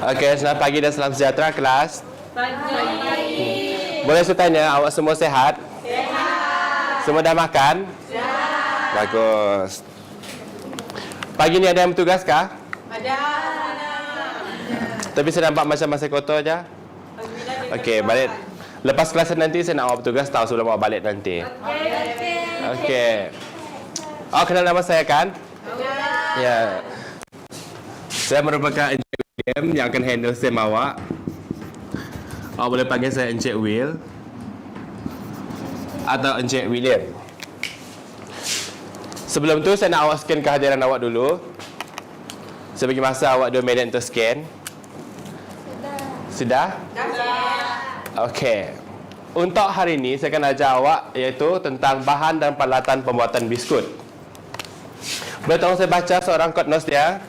Okey, selamat pagi dan salam sejahtera kelas. Pagi. Boleh saya tanya, awak semua sehat? Sehat. Semua dah makan? Dah. Bagus. Pagi ni ada yang bertugas kah? Ada. Tapi saya nampak macam masih kotor je. Okey, balik. Lepas kelas nanti saya nak awak bertugas tahu sebelum awak balik nanti. Okey. Awak kenal nama saya kan? Ya. Saya merupakan Encik William yang akan handle SIM awak. Awak boleh panggil saya Encik Will atau Encik William. Sebelum tu saya nak awak scan kehadiran awak dulu. Saya bagi masa awak 2 minit untuk scan. Sudah? Okey. Untuk hari ini saya akan ajar awak iaitu tentang bahan dan peralatan pembuatan biskut. Boleh tolong saya baca seorang kod nos dia?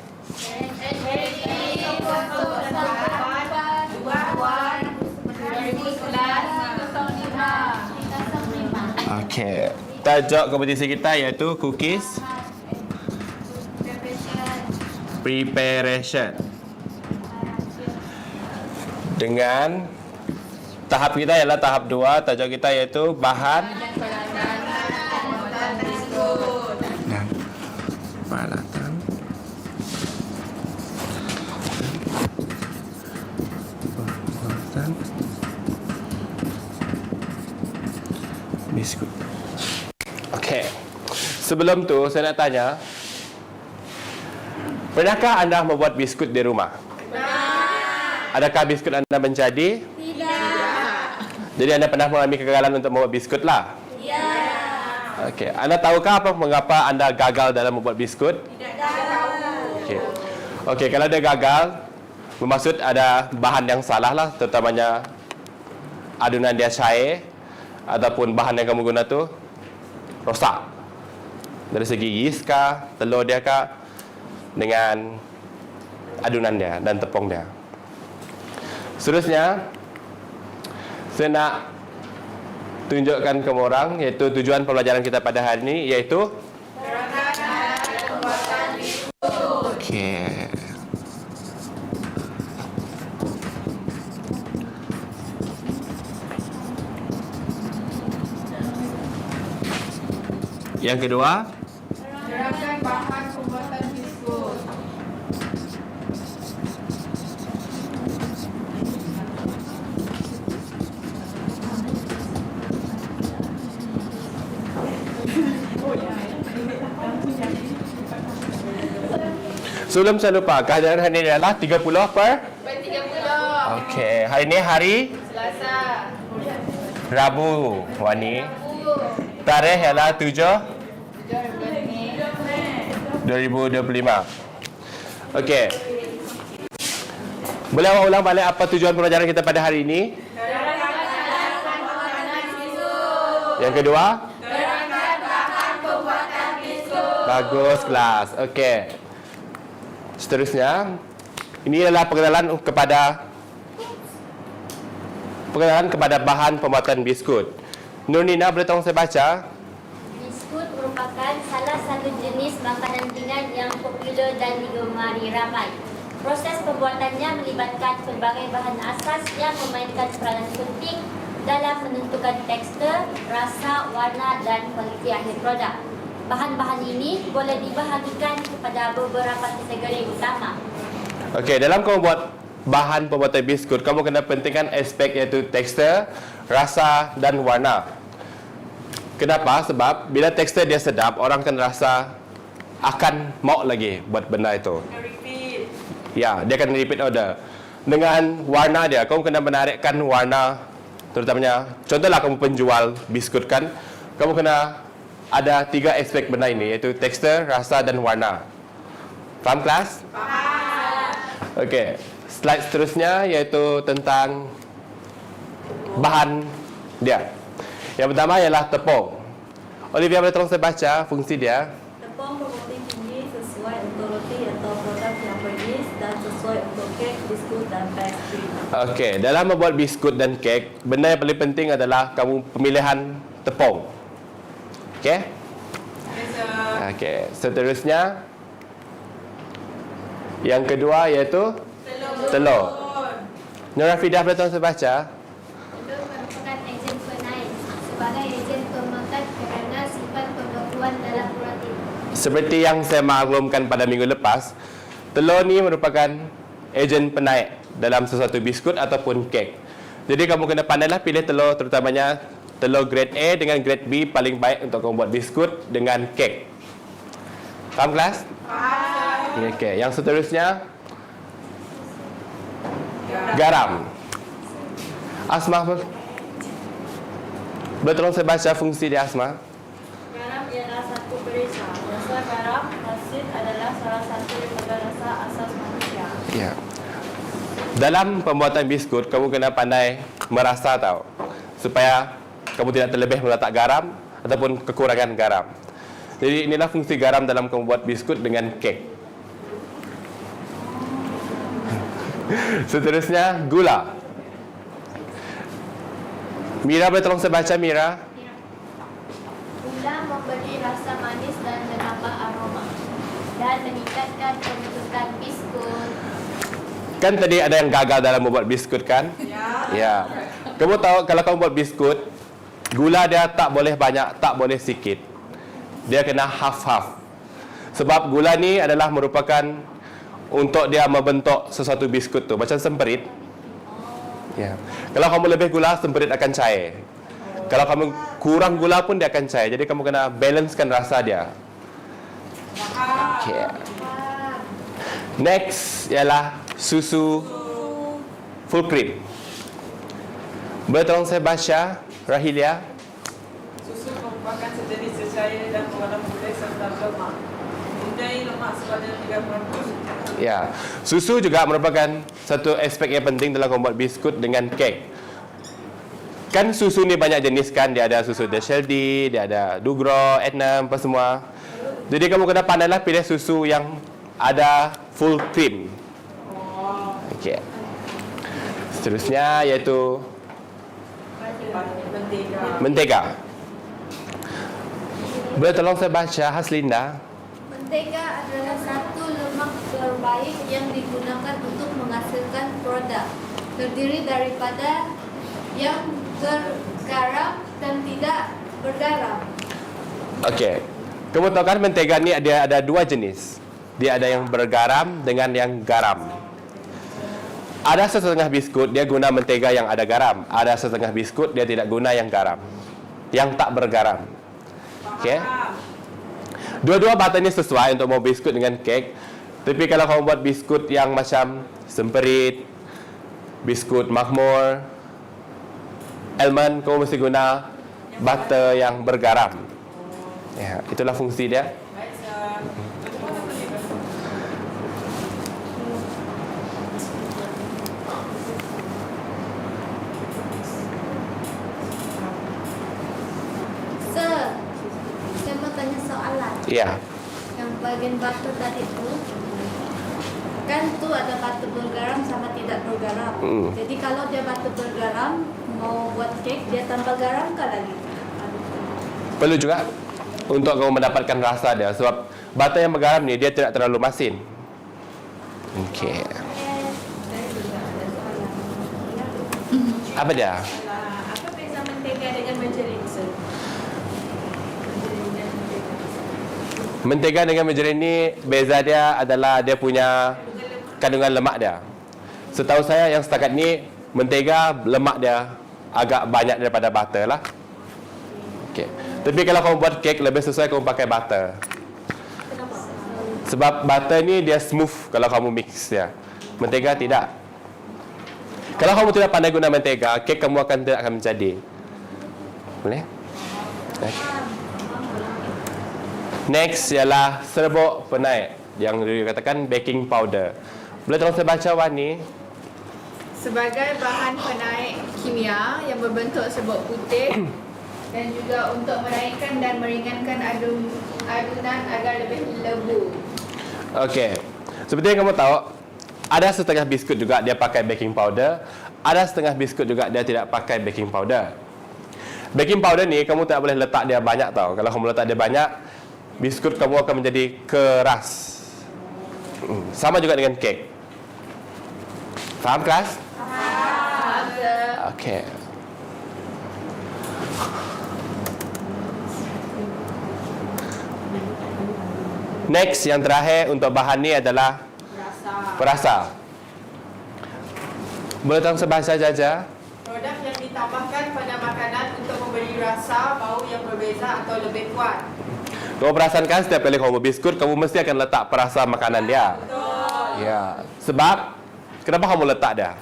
Okey. Tajuk kompetisi kita iaitu cookies preparation. Dengan tahap kita ialah tahap 2, tajuk kita iaitu bahan dan peralatan pembuatan biskut. Okey. Sebelum tu saya nak tanya, pernahkah anda membuat biskut di rumah? Adakah biskut anda menjadi? Tidak. Jadi anda pernah mengalami kegagalan untuk membuat biskut lah? Ya. Okey. Anda tahukah mengapa anda gagal dalam membuat biskut? Tidak tahu. Okey. Okey, kalau dia gagal, bermaksud ada bahan yang salah lah, terutamanya adunan dia cair ataupun bahan yang kamu guna tu rosak. Dari segi yeast kah, telur dia kah, dengan adunan dia dan tepung dia. Seterusnya, saya nak tunjukkan ke orang iaitu tujuan pembelajaran kita pada hari ini iaitu okey. Yang kedua, Terangkan bahan pembuatan biskut. sebelum saya lupa, kehadiran hari ini adalah 30 per? 30. Okey, hari ini hari Selasa. Rabu, Wani. Tarikh ialah 7 2025. Okey. Boleh awak ulang balik apa tujuan pembelajaran kita pada hari ini? Terangkan pembuatan biskut. Yang kedua? Terangkan bahan pembuatan biskut. Bagus kelas. Okey. Seterusnya, ini adalah pengenalan kepada bahan pembuatan biskut. Nurnina, boleh tolong saya baca? Biskut merupakan salah satu jenis makanan ringan yang popular dan digemari ramai. Proses pembuatannya melibatkan pelbagai bahan asas yang memainkan peranan penting dalam menentukan tekstur, rasa, warna dan kualiti akhir produk. Bahan-bahan ini boleh dibahagikan kepada beberapa kategori utama. Okey, dalam kamu buat bahan pembuatan biskut, kamu kena pentingkan aspek iaitu tekstur, rasa dan warna. Kenapa? Sebab bila tekstur dia sedap, orang akan rasa akan mau lagi buat benda itu. Repeat. Ya, dia akan repeat order. Dengan warna dia, kamu kena menarikkan warna, terutamanya, contohlah kamu penjual biskut kan, kamu kena ada 3 aspek benda ini, iaitu tekstur, rasa dan warna. Faham kelas? Faham. Okey, slide seterusnya iaitu tentang bahan dia. Yang pertama ialah tepung. Olivia, boleh tolong saya baca fungsi dia? Tepung berprotein tinggi sesuai untuk roti atau produk yang beryeast dan sesuai untuk kek, biskut dan pastry. Okey, dalam membuat biskut dan kek, benda yang paling penting adalah kamu pemilihan tepung. Okey? Okey, seterusnya yang kedua iaitu Telur. Telur. Nur Rafidah, boleh tolong saya baca? Telur merupakan ejen penaik sebagai ejen pemakan kerana sifat pembekuan dalam protein. Seperti yang saya maklumkan pada minggu lepas, telur ni merupakan ejen penaik dalam sesuatu biskut ataupun kek. Jadi kamu kena pandailah pilih telur, terutamanya telur grade A dengan grade B paling baik untuk kamu buat biskut dengan kek. Faham kelas? Faham. Okey, yang seterusnya garam. Asma, boleh tolong saya baca fungsi dia, Asma? Garam ialah satu perisa. Rasa garam asid adalah salah satu daripada rasa asas manusia. Ya. Dalam pembuatan biskut, kamu kena pandai merasa tau, supaya kamu tidak terlebih meletak garam ataupun kekurangan garam. Jadi inilah fungsi garam dalam kamu buat biskut dengan kek. Seterusnya gula. Mira, boleh tolong saya baca, Mira? Gula memberi rasa manis dan menambah aroma dan meningkatkan pembentukan biskut. Kan tadi ada yang gagal dalam membuat biskut kan? Ya. Kamu tahu kalau kamu buat biskut, gula dia tak boleh banyak, tak boleh sikit. Dia kena half-half. Sebab gula ni adalah merupakan untuk dia membentuk sesuatu biskut tu, macam semperit. Ya. Kalau kamu lebih gula, semperit akan cair. Kalau kamu kurang gula pun dia akan cair. Jadi kamu kena balancekan rasa dia. Okay. Next ialah susu full cream. Boleh tolong saya baca, Rahilia? Susu merupakan sejenis cecair dan berwarna putih serta lemak. Mempunyai lemak sebanyak 30%. Ya, susu juga merupakan satu aspek yang penting dalam membuat biskut dengan kek. Kan susu ni banyak jenis kan, dia ada susu Deshaldi, dia ada Dugro, Etnam, apa semua. Jadi kamu kena pandailah pilih susu yang ada full cream. Okey. Seterusnya iaitu mentega. Boleh tolong saya baca, Haslinda? Mentega adalah satu lemak terbaik yang digunakan untuk menghasilkan produk. Terdiri daripada yang bergaram dan tidak bergaram. Okey. Kamu tahu kan mentega ni ada dua jenis. Dia ada yang bergaram dengan yang garam. Ada setengah biskut dia guna mentega yang ada garam. Ada setengah biskut dia tidak guna yang garam, yang tak bergaram. Okey. Dua-dua bahan ni sesuai untuk mau biskut dengan kek. Tapi kalau kamu buat biskut yang macam semperit, biskut makmur, almond, kamu mesti guna butter yang bergaram. Ya, itulah fungsi dia. Saya mau tanya soalan. Ya. Yang bagian batu tadi tu, kan tu ada batu bergaram sama tidak bergaram. Jadi kalau dia batu bergaram, mau buat kek dia tambah garam ke lagi? Perlu juga untuk kamu mendapatkan rasa dia. Sebab butter yang bergaram ni dia tidak terlalu masin. Okey. Saya juga ada soalan. Apa dia? Apa beza mentega dengan margarin? Mentega dengan margarin ni beza dia adalah dia punya kandungan lemak dia. Setahu saya yang setakat ni mentega lemak dia agak banyak daripada butter lah. Okey. Tapi kalau kamu buat kek lebih sesuai kamu pakai butter. Sebab butter ni dia smooth kalau kamu mix dia. Mentega tidak. Kalau kamu tidak pandai guna mentega, kek kamu tidak akan menjadi. Boleh? Okay. Next ialah serbuk penaik yang dikatakan baking powder. Boleh tolong saya baca Wani? Sebagai bahan penaik kimia yang berbentuk serbuk putih dan juga untuk menaikkan dan meringankan adunan agar lebih lembut. Okey. Seperti yang kamu tahu, ada setengah biskut juga dia pakai baking powder, ada setengah biskut juga dia tidak pakai baking powder. Baking powder ni kamu tak boleh letak dia banyak tau. Kalau kamu letak dia banyak, biskut kamu akan menjadi keras. Sama juga dengan kek. Faham kelas? Okey. Next, yang terakhir untuk bahan ni adalah perasa. Boleh tolong sebahasa saja? Produk yang ditambahkan pada makanan untuk memberi rasa, bau yang berbeza atau lebih kuat. Kamu perasan kan setiap kali kamu biskut, kamu mesti akan letak perasa makanan dia. Betul. Ya. Sebab, kenapa kamu letak dia?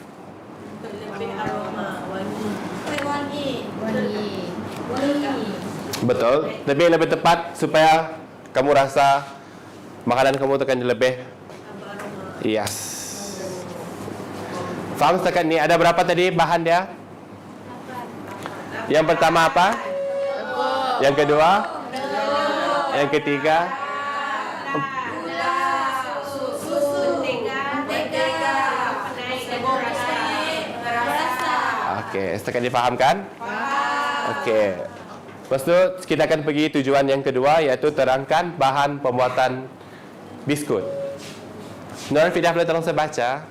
Untuk lebih aroma, wangi. Wangi. Wangi. Betul. Tapi yang lebih tepat supaya kamu rasa makanan kamu tu akan lebih. Yes. Faham setakat ni? Ada berapa tadi bahan dia? Yang pertama apa? Yang kedua? Yang ketiga? Okey, setakat difahamkan? Okey. Lepas tu kita akan pergi tujuan yang kedua, iaitu terangkan bahan pembuatan biskut. Nur Fidah, boleh tolong saya baca?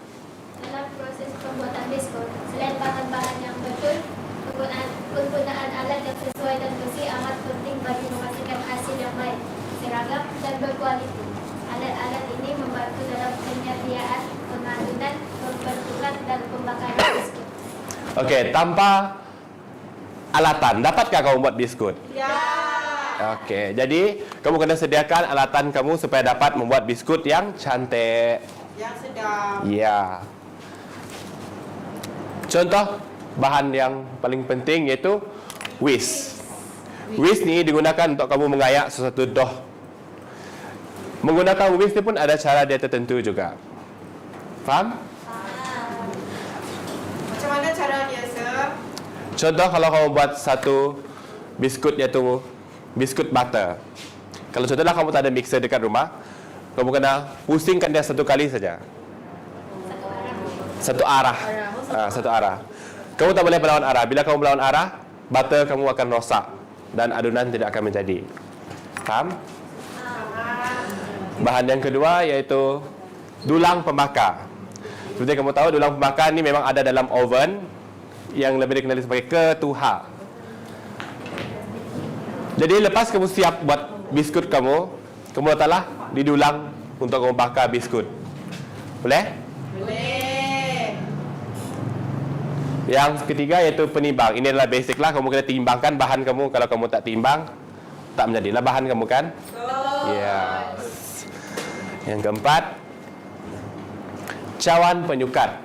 Dalam proses pembuatan biskut, selain bahan-bahan yang betul, penggunaan alat yang sesuai dan bersih amat penting bagi memastikan hasil yang baik, seragam dan berkualiti. Alat-alat ini membantu dalam penyediaan, pengadunan, pembentukan dan pembakaran biskut. Okey, tanpa alatan, dapatkah kamu buat biskut? Ya. Okey, jadi kamu kena sediakan alatan kamu supaya dapat membuat biskut yang cantik. Yang sedap. Ya. Contoh bahan yang paling penting iaitu whisk. Whisk ni digunakan untuk kamu mengayak sesuatu dough. Menggunakan whisk ni pun ada cara dia tertentu juga. Faham? Macam mana caranya, Sir? Contoh kalau kamu buat satu biskut iaitu biskut butter. Kalau contohlah kamu tak ada mixer dekat rumah, kamu kena pusingkan dia satu kali saja. Satu arah. Satu arah. Kamu tak boleh melawan arah. Bila kamu melawan arah, butter kamu akan rosak dan adunan tidak akan menjadi. Faham? Bahan yang kedua iaitu dulang pembakar. Seperti kamu tahu, dulang pembakar ni memang ada dalam oven yang lebih dikenali sebagai ketuha. Jadi lepas kamu siap buat biskut kamu letaklah di dulang untuk kamu bakar biskut. Boleh? Boleh. Yang ketiga iaitu penimbang. Ini adalah basic lah. Kamu kena timbangkan bahan kamu. Kalau kamu tak timbang, tak menjadilah bahan kamu kan? Yes. Yang keempat, cawan penyukat.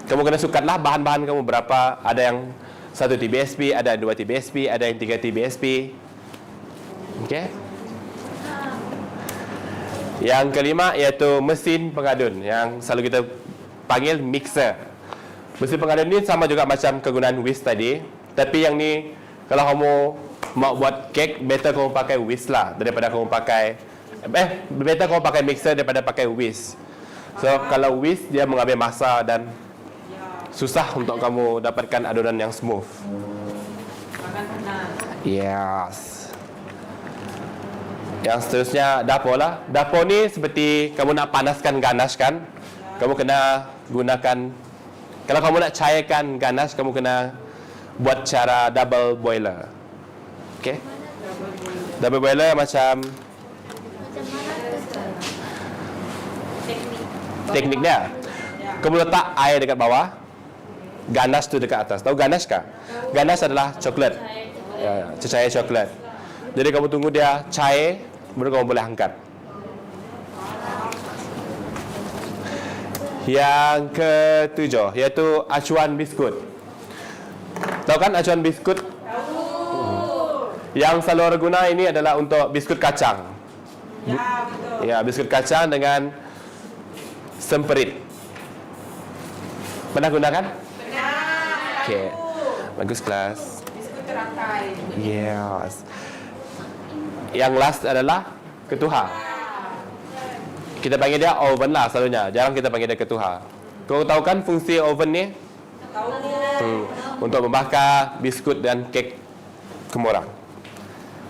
Kamu kena sukatlah bahan-bahan kamu berapa. Ada yang 1 TBSP, ada 2 TBSP, ada yang 3 TBSP. Okey. Yang kelima iaitu mesin pengadun yang selalu kita panggil mixer. Mesin pengadun ni sama juga macam kegunaan whisk tadi, tapi yang ni kalau kamu mau buat kek, better kamu pakai whisk lah daripada kamu pakai better kamu pakai mixer daripada pakai whisk. So kalau whisk dia mengambil masa dan susah untuk kamu dapatkan adunan yang smooth. Makan tenang. Yes. Yang seterusnya dapur lah. Dapur ni seperti kamu nak panaskan ganas kan? Kamu kena gunakan, kalau kamu nak cairkan ganas, kamu kena buat cara double boiler. Okay? Double boiler macam tekniknya. Kamu letak air dekat bawah, ganas tu dekat atas. Tahu ganas kah? Ganas adalah coklat. Ya, cecair coklat. Jadi kamu tunggu dia cair, baru kamu boleh angkat. Yang ketujuh iaitu acuan biskut. Tahu kan acuan biskut? Tahu. Yang selalu guna ini adalah untuk biskut kacang. Ya, betul. Ya, biskut kacang dengan semperit. Pernah gunakan? Benar. Okey. Bagus kelas. Biskut teratai. Yes. Yang last adalah ketuha. Kita panggil dia oven lah selalunya. Jarang kita panggil dia ketuha. Kau tahu kan fungsi oven ni? Tahu. Untuk membakar biskut dan kek kemurang.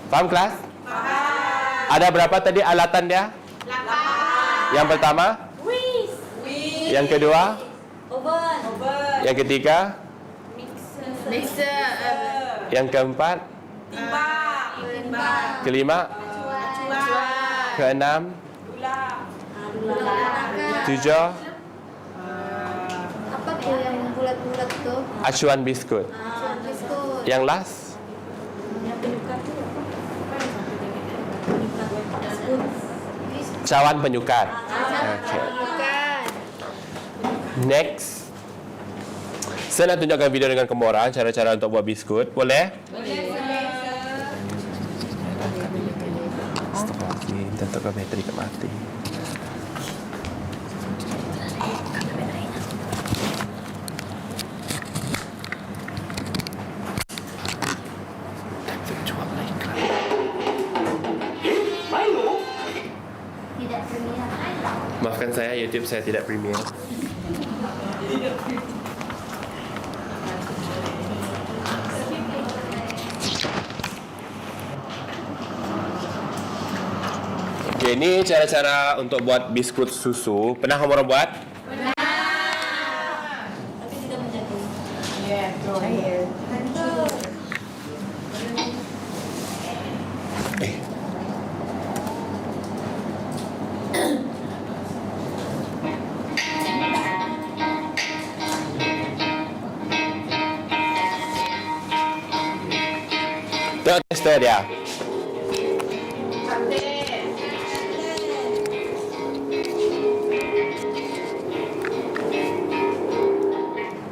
Faham kelas? Faham. Ada berapa tadi alatan dia? 8. Yang pertama? Whisk. Wih. Yang kedua? Yang ketiga, Mixer. yang keempat, Timbang. kelima, Acuan. keenam, Gula. tujuh, Apa tuh yang bulat-bulat tuh? acuan biskut. Biskut. Yang last, Yang penyuka tu apa? cawan penyukat. Okay. Bukan. Next, saya nak tunjukkan video dengan kamu orang cara-cara untuk buat biskut. Boleh? Astagfirullahaladzim, tentukan bateri kat mati. Tidak premium. Maafkan saya, YouTube saya tidak premier. Okey, ni cara-cara untuk buat biskut susu. Pernah kamu orang buat? Tapi tidak menjadi. Tengok tester dia.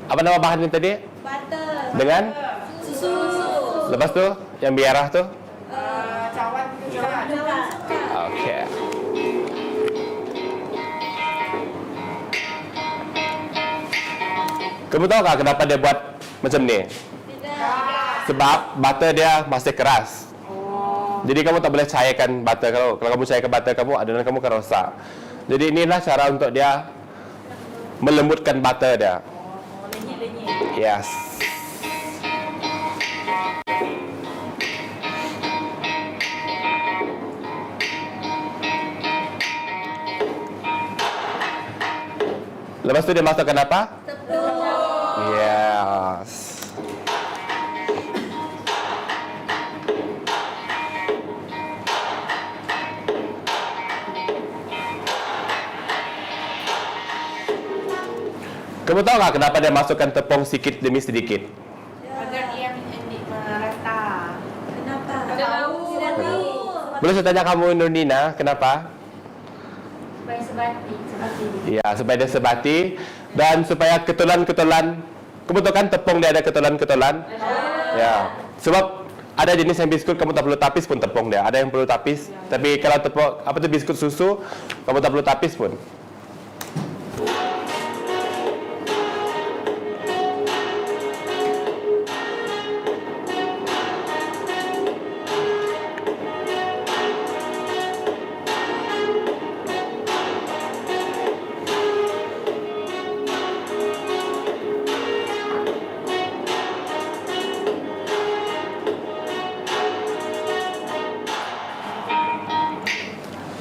Apa nama bahan ni tadi? Butter. Dengan? Susu. Lepas tu, yang biarah tu? Cawan juga. Okey. Kamu tahu tak kenapa dia buat macam ni? Sebab butter dia masih keras. Jadi kamu tak boleh cairkan butter. Kalau kamu cairkan butter kamu, adonan kamu akan rosak. Jadi inilah cara untuk dia melembutkan butter dia. Yes. Lepas tu dia masukkan apa? Tepung. Yes. Kamu tahu tak kenapa dia masukkan tepung sedikit demi sedikit? Agar dia merata. Kenapa? Tahu. Tidak tahu. Boleh saya tanya kamu Nurdina, kenapa? Supaya sebati. Ya, supaya dia sebati dan supaya ketulan-ketulan. Kamu tahu kan tepung dia ada ketulan-ketulan? Ya. Sebab ada jenis yang biskut kamu tak perlu tapis pun tepung dia. Ada yang perlu tapis. Tapi kalau tepung apa tu biskut susu, kamu tak perlu tapis pun.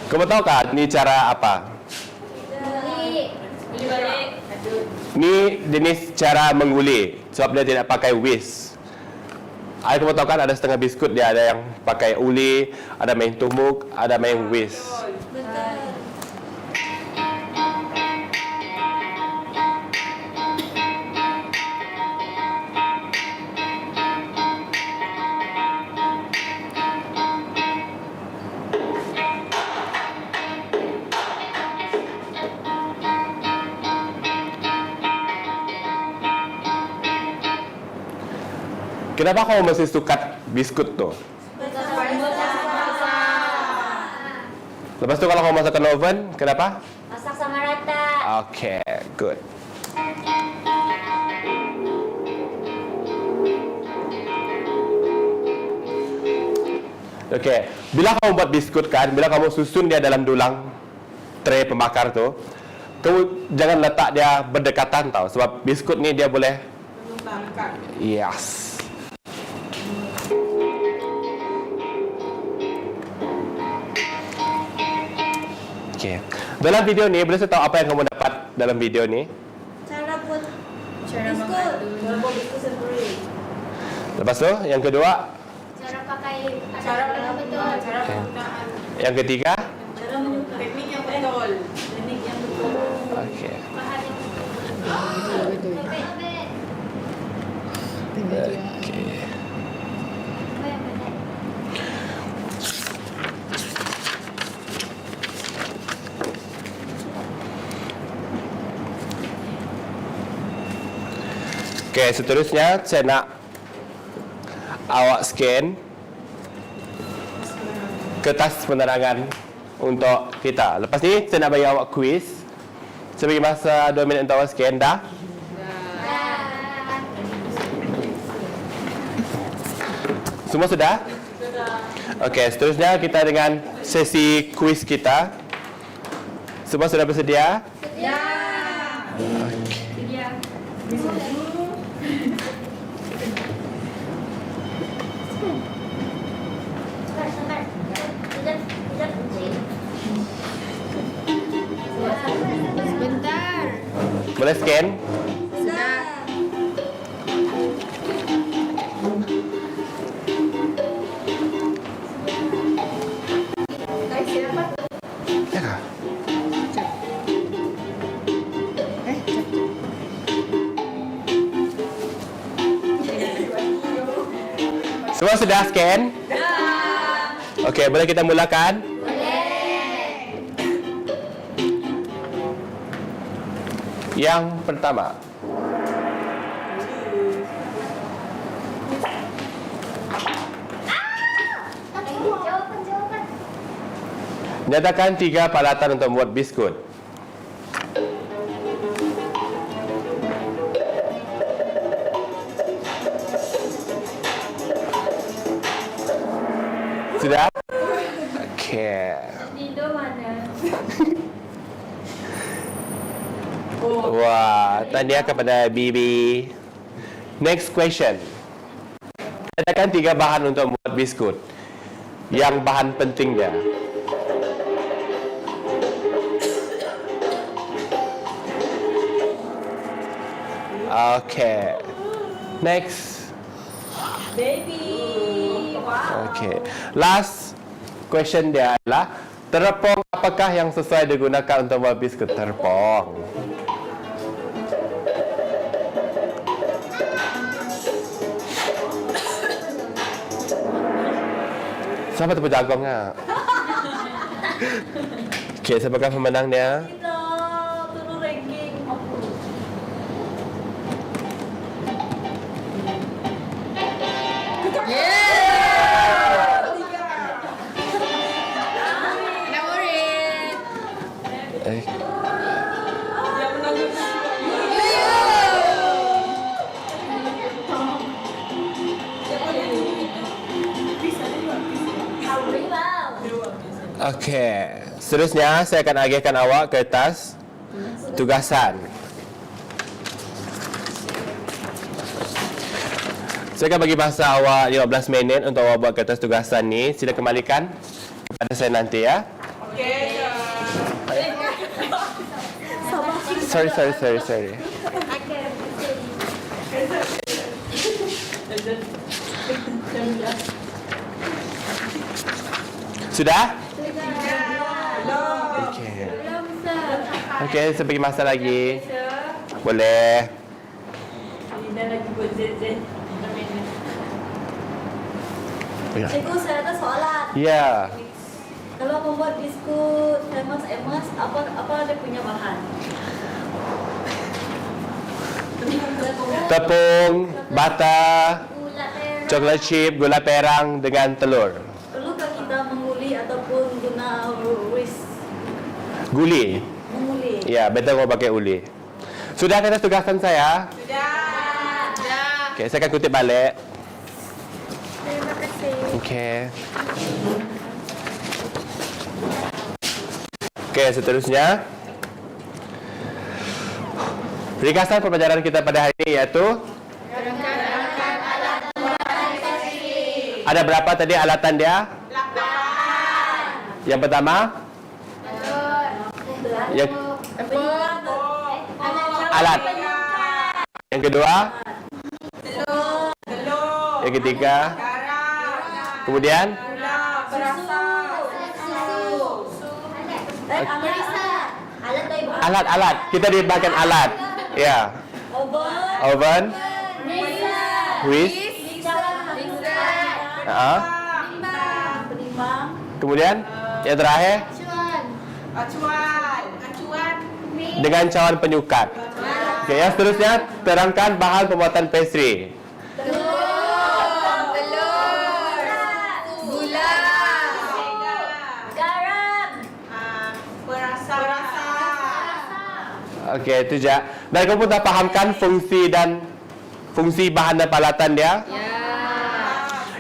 Kamu tahu kan ni cara apa? Beli balik. Ni jenis cara mengguli sebab dia tidak pakai whisk. Kamu tahu kan ada setengah biskut dia ada yang pakai uli, ada main tumbuk, ada main whisk. Betul. Kenapa kamu mesti suka biskut tu? Lepas tu kalau kamu masukkan oven, kenapa? Masak sama rata. Okay, good. Okay, bila kamu buat biskut kan, bila kamu susun dia dalam dulang tray pembakar tu, kamu jangan letak dia berdekatan tau, sebab biskut ni dia boleh. Yes. Okay. Dalam video ni, boleh saya tahu apa yang kamu dapat dalam video ni? Cara buat Cara Biskut. mengadun. Cara buat biskuit sendiri. Lepas tu, yang kedua. Cara pakai Cara betul. cara penggunaan. Yang ketiga. Cara menyukai. Teknik yang betul. Teknik yang betul. Okey. Bahan yang Betul. Ambil. Okey. Apa yang benar? Okey, seterusnya saya nak awak scan kertas penerangan untuk kita. Lepas ni saya nak bagi awak quiz. Saya bagi masa 2 minit untuk awak scan dah. Semua sudah? Okey, seterusnya kita dengan sesi quiz kita. Semua sudah bersedia? Sabar. Sekejap. Cik. Sebentar. Boleh scan? Sudah. Ya kah? Semua sudah scan? Okey, boleh kita mulakan? Yang pertama. Jawapan. Nyatakan 3 peralatan untuk membuat biskut. Sudah? Okey. Dido mana? Wah, tahniah kepada Bibi. Next question. Nyatakan 3 bahan untuk membuat biskut. Yang bahan penting dia. Okay. Next. Baby. Wow. Okay. Last question dia adalah terpong apakah yang sesuai digunakan untuk membuat biskut terpong? Siapa tu penjagongnya? Okay, siapakah pemenangnya? Kita turun ranking. Nak murid. Eh, Yang menanggung. Okey. Seterusnya saya akan agihkan awak ke atas tugasan. Saya akan bagi masa awak 15 minit untuk awak buat kertas tugasan ni. Sila kembalikan kepada saya nanti ya. Okey. Sorry. Sudah? Okey. Okey, saya bagi masa lagi. Boleh. Ina lagi buat ZZ. Cikgu, saya ada soalan. Ya. Kalau membuat biskut emas, apa dia punya bahan? Tepung, butter, Gula merah. coklat chip, gula perang dengan telur. Perlukah kita menguli ataupun guna whisk? Guli. Menguli. Ya, betul kau pakai uli. Sudah kertas tugasan saya? Sudah. Okey, saya akan kutip balik. Terima kasih. Okey. Okey, seterusnya. Ringkasan pembelajaran kita pada hari ini iaitu ada berapa tadi alatan dia? 8. Yang pertama? Yang alat. Yang kedua? Telur. Yang ketiga? Garam. Kemudian? Gula. Berasa. Perisa. Alat tu ibu. Alat-alat. Kita dibagikan alat. Ya. Oven. Oven. Mixer. Whisk. Ah. Penimbang. Kemudian? Yang terakhir? Acuan. Dengan cawan penyukat. Okey, yang seterusnya terangkan bahan pembuatan pastry. Gula. Garam. Berasa. Okey, itu je. Dan kamu dah fahamkan fungsi bahan dan peralatan dia? Ya.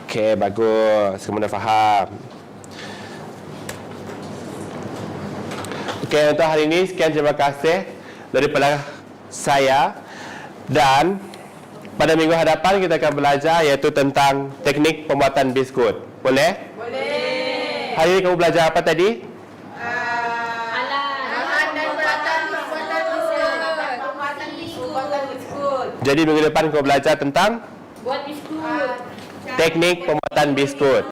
Okey, bagus. Kamu dah faham. Okey, untuk hari ini sekian, terima kasih daripada saya. Dan pada minggu hadapan kita akan belajar iaitu tentang teknik pembuatan biskut. Boleh? Boleh. Hari ini kamu belajar apa tadi? Bahan dan peralatan pembuatan biskut. Jadi minggu depan kamu belajar tentang Buat biskut. teknik pembuatan biskut.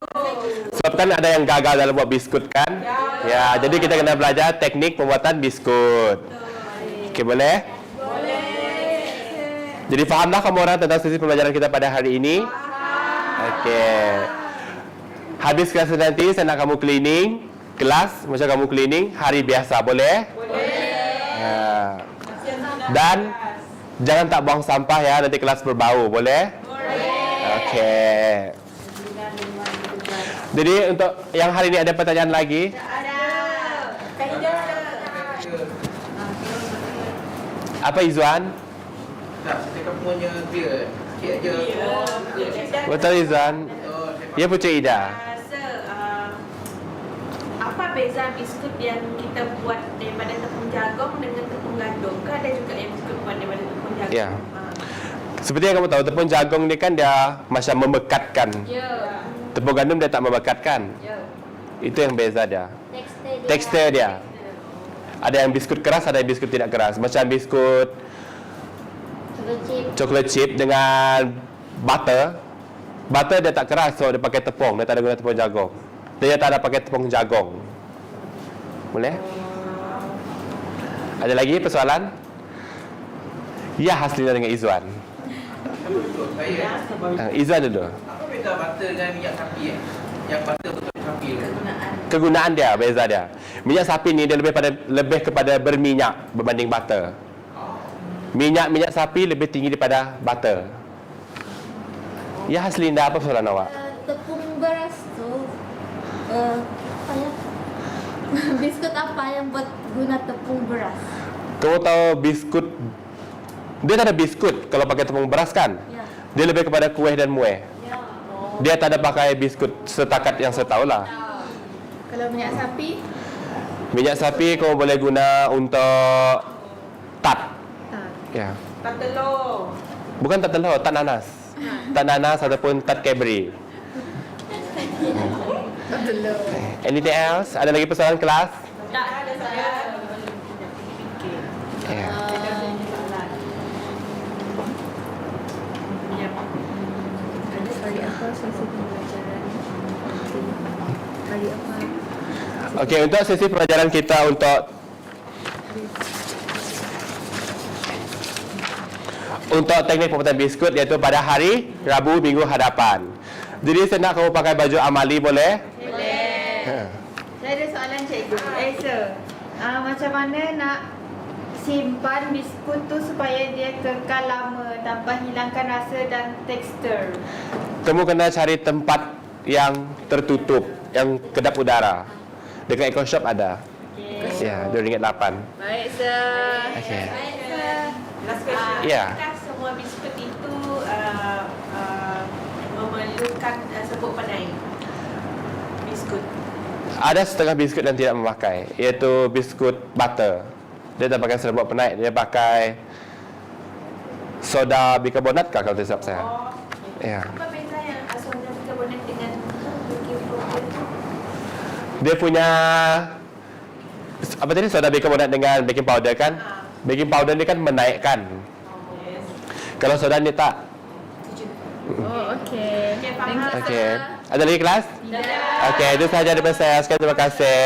Sebab kan ada yang gagal dalam buat biskut kan? Ya, jadi kita kena belajar teknik pembuatan biskut. Okey, boleh? Jadi fahamlah kamu orang tentang sesi pembelajaran kita pada hari ini? Okey. Habis kelas nanti saya nak kamu cleaning kelas macam kamu cleaning hari biasa, boleh? Ya. Dan jangan tak buang sampah ya, nanti kelas berbau, boleh? Okey. Jadi untuk yang hari ini ada pertanyaan lagi? Apa Izwan? Tak, saya kan punya dia. Sikit aja. Betul Izwan. Ya Pucuk Ida. Apa beza biskut yang kita buat daripada tepung jagung dengan tepung gandum? Ke ada juga yang biskut buat daripada tepung jagung? Ya. Seperti yang kamu tahu, tepung jagung ni kan dia macam memekatkan. Ya. Tepung gandum dia tak memekatkan. Ya. Itu yang beza dia. Tekstur dia. Tekstur dia. Ada yang biskut keras, ada yang biskut tidak keras. Macam biskut chocolate chip dengan butter. Butter dia tak keras, so dia pakai tepung. Dia tak ada guna tepung jagung. Dia tak ada pakai tepung jagung. Boleh? Ada lagi persoalan? Ya, Haslina dengan Izwan. Betul, saya. Izwan dulu. Apa beza butter dengan minyak sapi Yang butter betul sapi tu. Kegunaan dia, beza dia. Minyak sapi ni dia lebih kepada berminyak berbanding butter. Minyak sapi lebih tinggi daripada butter. Ya Haslinda, apa soalan awak? Tepung beras tu apa ya? Biskut apa yang buat guna tepung beras? Kamu tahu biskut? Dia tak ada biskut kalau pakai tepung beras kan? Ya. Dia lebih kepada kuih dan muih. Ya. Dia tak ada pakai biskut setakat yang saya tahu lah. Kalau minyak sapi, Minyak sapi kamu boleh guna untuk tat. tak. Ya. Tak telur. Bukan tat telur, tat nanas. Tat nanas ataupun tat Cadbury. Tak telur. Anything else? Ada lagi persoalan kelas? Tak. Ada saya. Ya. Ada hari apa sesi pembelajaran? Hari apa? Okey, untuk sesi pelajaran kita untuk teknik pembuatan biskut iaitu pada hari Rabu minggu hadapan. Jadi saya nak kamu pakai baju amali, boleh? Boleh. Saya ada soalan cikgu. Sir. Macam mana nak simpan biskut tu supaya dia kekal lama tanpa hilangkan rasa dan tekstur? Kamu kena cari tempat yang tertutup, yang kedap udara. Dekat Eco Shop ada. Ya, RM2.8. Baik, sir. Okey. Last question. Ya. Adakah semua biskut itu memerlukan serbuk penai? Biskut. Ada setengah biskut yang tidak memakai, iaitu biskut butter. Dia tak pakai serbuk penait, dia pakai soda bikarbonat kah kalau tidak silap saya. Ya. Apa beza yang soda bikarbonat dengan baking powder tu? Dia punya apa tadi, soda bikarbonat dengan baking powder kan? Baking powder ni kan menaikkan. Kalau soda ni tak. Oh, okey. Okey, faham. Thank you, Okey. sir. Ada lagi kelas? Tidak. Okey, itu sahaja daripada saya. Sekian terima kasih.